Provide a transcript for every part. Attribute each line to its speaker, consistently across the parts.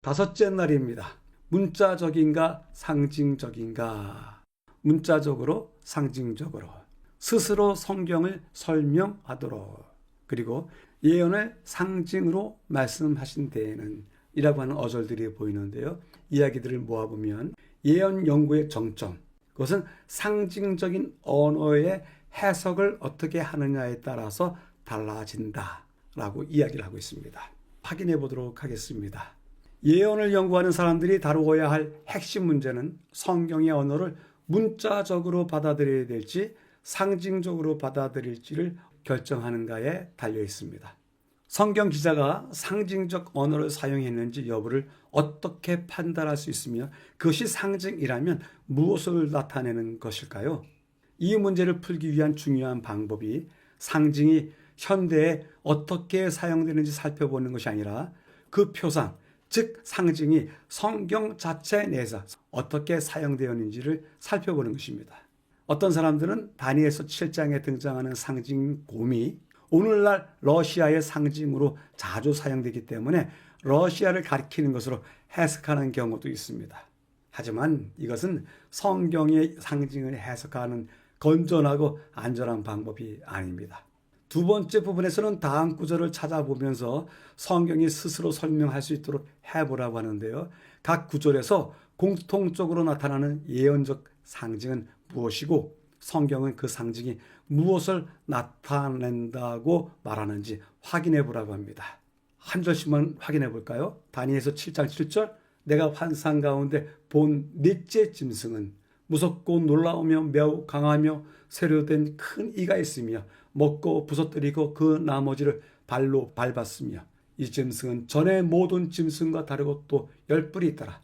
Speaker 1: 다섯째 날입니다. 문자적인가 상징적인가? 문자적으로 상징적으로 스스로 성경을 설명하도록, 그리고 예언을 상징으로 말씀하신 데에는 이라고 하는 어절들이 보이는데요. 이야기들을 모아보면 예언 연구의 정점, 그것은 상징적인 언어의 해석을 어떻게 하느냐에 따라서 달라진다라고 이야기를 하고 있습니다. 확인해 보도록 하겠습니다. 예언을 연구하는 사람들이 다루어야 할 핵심 문제는 성경의 언어를 문자적으로 받아들여야 될지 상징적으로 받아들일지를 결정하는가에 달려 있습니다. 성경 기자가 상징적 언어를 사용했는지 여부를 어떻게 판단할 수 있으며 그것이 상징이라면 무엇을 나타내는 것일까요? 이 문제를 풀기 위한 중요한 방법이 상징이 현대에 어떻게 사용되는지 살펴보는 것이 아니라 그 표상, 즉 상징이 성경 자체 내에서 어떻게 사용되었는지를 살펴보는 것입니다. 어떤 사람들은 다니엘서 7장에 등장하는 상징 곰이 오늘날 러시아의 상징으로 자주 사용되기 때문에 러시아를 가리키는 것으로 해석하는 경우도 있습니다. 하지만 이것은 성경의 상징을 해석하는 건전하고 안전한 방법이 아닙니다. 두 번째 부분에서는 다음 구절을 찾아보면서 성경이 스스로 설명할 수 있도록 해보라고 하는데요. 각 구절에서 공통적으로 나타나는 예언적 상징은 무엇이고 성경은 그 상징이 무엇을 나타낸다고 말하는지 확인해 보라고 합니다. 한 절씩만 확인해 볼까요? 다니엘서 7장 7절, 내가 환상 가운데 본 넷째 짐승은 무섭고 놀라우며 매우 강하며 세련된 큰 이가 있으며 먹고 부서뜨리고 그 나머지를 발로 밟았으며 이 짐승은 전에 모든 짐승과 다르고 또 10뿔이 있더라.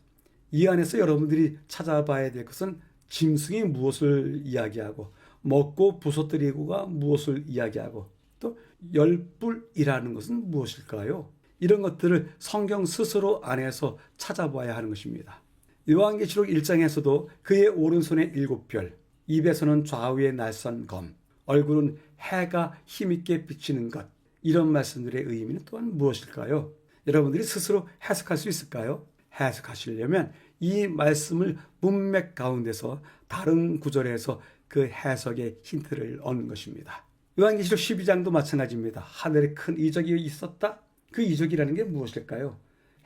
Speaker 1: 이 안에서 여러분들이 찾아봐야 될 것은 짐승이 무엇을 이야기하고 먹고 부서뜨리고가 무엇을 이야기하고 또 10뿔이라는 것은 무엇일까요? 이런 것들을 성경 스스로 안에서 찾아봐야 하는 것입니다. 요한계시록 1장에서도 그의 오른손에 7별, 입에서는 좌우에 날선 검, 얼굴은 해가 힘있게 비치는 것, 이런 말씀들의 의미는 또한 무엇일까요? 여러분들이 스스로 해석할 수 있을까요? 해석하시려면 이 말씀을 문맥 가운데서 다른 구절에서 그 해석의 힌트를 얻는 것입니다. 요한계시록 12장도 마찬가지입니다. 하늘에 큰 이적이 있었다? 그 이적이라는 게 무엇일까요?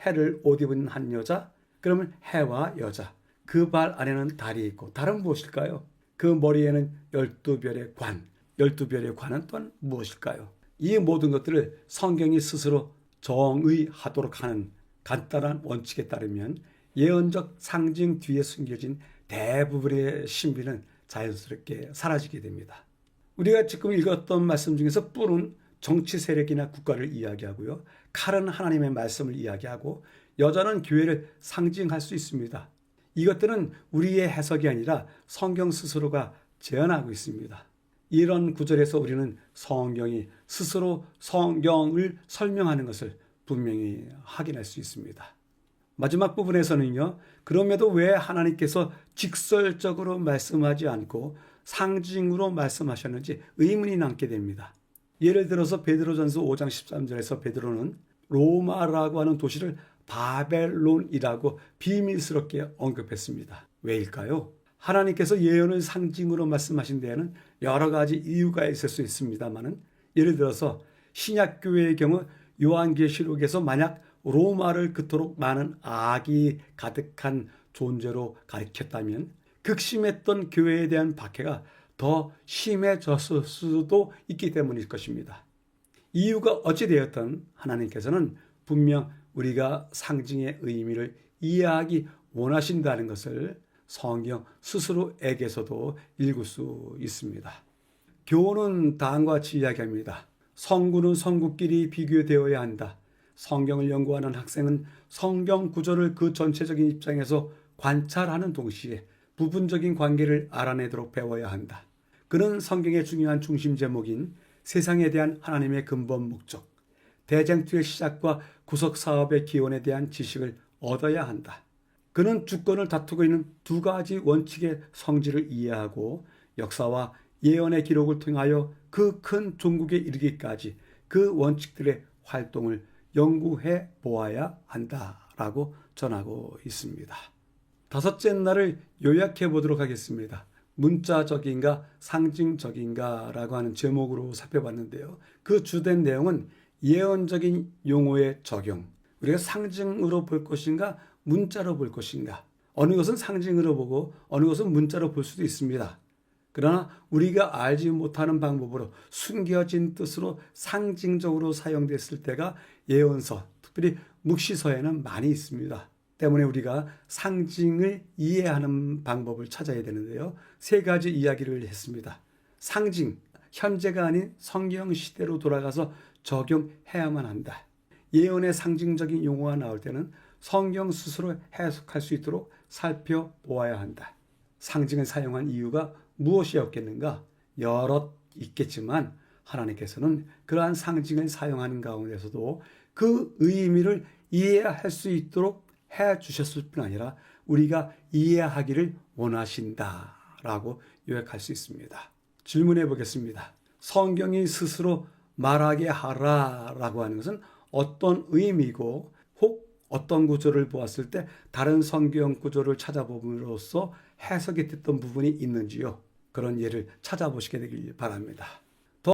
Speaker 1: 해를 옷 입은 한 여자, 그러면 해와 여자, 그 발 안에는 달이 있고 달은 무엇일까요? 그 머리에는 12별의 관, 12별의 관은 또한 무엇일까요? 이 모든 것들을 성경이 스스로 정의하도록 하는 간단한 원칙에 따르면 예언적 상징 뒤에 숨겨진 대부분의 신비는 자연스럽게 사라지게 됩니다. 우리가 지금 읽었던 말씀 중에서 뿔은 정치 세력이나 국가를 이야기하고요. 칼은 하나님의 말씀을 이야기하고 여자는 교회를 상징할 수 있습니다. 이것들은 우리의 해석이 아니라 성경 스스로가 제안하고 있습니다. 이런 구절에서 우리는 성경이 스스로 성경을 설명하는 것을 분명히 확인할 수 있습니다. 마지막 부분에서는요. 그럼에도 왜 하나님께서 직설적으로 말씀하지 않고 상징으로 말씀하셨는지 의문이 남게 됩니다. 예를 들어서 베드로전서 5장 13절에서 베드로는 로마라고 하는 도시를 바벨론이라고 비밀스럽게 언급했습니다. 왜일까요? 하나님께서 예언을 상징으로 말씀하신 데에는 여러 가지 이유가 있을 수 있습니다만, 예를 들어서 신약교회의 경우 요한계시록에서 만약 로마를 그토록 많은 악이 가득한 존재로 가리켰다면 극심했던 교회에 대한 박해가 더 심해졌을 수도 있기 때문일 것입니다. 이유가 어찌되었든 하나님께서는 분명 우리가 상징의 의미를 이해하기 원하신다는 것을 성경 스스로에게서도 읽을 수 있습니다. 교훈은 다음과 같이 이야기합니다. 성구는 성구끼리 비교되어야 한다. 성경을 연구하는 학생은 성경 구절을 그 전체적인 입장에서 관찰하는 동시에 부분적인 관계를 알아내도록 배워야 한다. 그는 성경의 중요한 중심 제목인 세상에 대한 하나님의 근본 목적, 대쟁투의 시작과 구속 사업의 기원에 대한 지식을 얻어야 한다. 그는 주권을 다투고 있는 두 가지 원칙의 성질을 이해하고 역사와 예언의 기록을 통하여 그 큰 종국에 이르기까지 그 원칙들의 활동을 연구해 보아야 한다라고 라고 전하고 있습니다. 다섯째 날을 요약해 보도록 하겠습니다. 문자적인가 상징적인가 라고 하는 제목으로 살펴봤는데요. 그 주된 내용은 예언적인 용어의 적용, 우리가 상징으로 볼 것인가 문자로 볼 것인가, 어느 것은 상징으로 보고 어느 것은 문자로 볼 수도 있습니다. 그러나 우리가 알지 못하는 방법으로 숨겨진 뜻으로 상징적으로 사용됐을 때가 예언서, 특별히 묵시서에는 많이 있습니다. 때문에 우리가 상징을 이해하는 방법을 찾아야 되는데요. 세 가지 이야기를 했습니다. 상징, 현재가 아닌 성경 시대로 돌아가서 적용해야만 한다. 예언의 상징적인 용어가 나올 때는 성경 스스로 해석할 수 있도록 살펴보아야 한다. 상징을 사용한 이유가 무엇이었겠는가? 여럿 있겠지만 하나님께서는 그러한 상징을 사용하는 가운데서도 그 의미를 이해할 수 있도록 해 주셨을 뿐 아니라 우리가 이해하기를 원하신다라고 요약할 수 있습니다. 질문해 보겠습니다. 성경이 스스로 말하게 하라라고 하는 것은 어떤 의미고 혹 어떤 구절을 보았을 때 다른 성경 구절을 찾아봄으로써 해석이 됐던 부분이 있는지요? 그런 예를 찾아보시게 되길 바랍니다.